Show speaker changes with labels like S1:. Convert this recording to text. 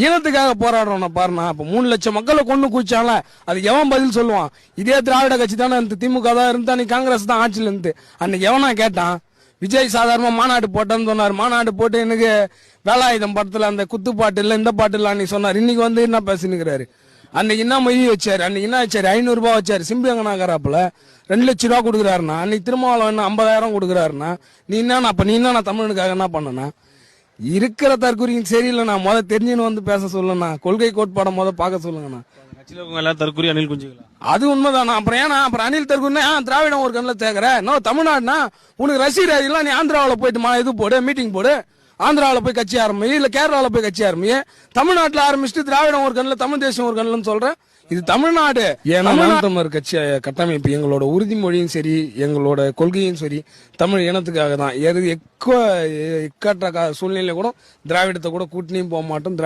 S1: ஈனத்துக்காக போராடுறோம் பாருண்ணா. இப்ப 3 லட்சம் மக்களை கொண்டு கூச்சால அது எவன் பதில் சொல்லுவான்? இதே திராவிட கட்சி தானே திமுக தான் இருந்தா, நீ காங்கிரஸ் தான் ஆட்சியில இருந்து. அன்னைக்கு எவனா கேட்டான்? விஜய் சாதாரணமா மாநாடு போட்டேன்னு சொன்னார். மாநாடு போட்டு எனக்கு வேலாயுதம் படத்துல அந்த குத்து பாட்டு இல்ல இந்த பாட்டு இல்ல அன்னைக்கு சொன்னார். இன்னைக்கு வந்து என்ன பேசினுக்கிறாரு? அன்னைக்கு என்ன மொழி வச்சாரு? அன்னைக்கு என்ன வச்சாரு? 500 ரூபாய் வச்சாரு. சிம்பி அங்கனாக்காராப்புல 2 லட்சம் ரூபா கொடுக்குறாருண்ணா. அன்னைக்கு திருமாவளவன் என்ன 50,000 கொடுக்குறாருண்ணா. நீ என்ன தமிழனுக்காக என்ன பண்ணனா? இருக்கிற தற்கொலையும் சரியில்லைண்ணா. தெரிஞ்சுன்னு வந்து பேச சொல்லுண்ணா. கொள்கை கோட்பாட பார்க்க சொல்லுங்கண்ணா.
S2: எல்லாம் தற்கொலை அணில் குஞ்சுகளா?
S1: அது உண்மைதானா? அப்புறம் ஏன்னா அப்புறம் அணில் தற்கொலை திராவிடம் ஒரு கண்ணில் தேக்குற தமிழ்நாடுனா உனக்கு ரசிகராஜெல்லாம் நீ ஆந்திராவில் போயிட்டு இது போடு, மீட்டிங் போடு. ஆந்திராவில் போய் கட்சி ஆரம்பி, இல்ல கேரளாவில் போய் கட்சி ஆரம்பி. தமிழ்நாட்டில் ஆரம்பிச்சுட்டு திராவிடம் ஒரு கண்ணில் தமிழ் தேசம் ஒரு கண்ணில்னு சொல்றேன். இது தமிழ்நாடு. ஏன்னா கட்சி கட்டமைப்பு எங்களோட உறுதிமொழியும் சரி, எங்களோட கொள்கையும் சரி தமிழ் இனத்துக்காக தான். எக்கற்ற சூழ்நிலை கூட திராவிடத்தை கூட கூட்டணியும் போக மாட்டோம்.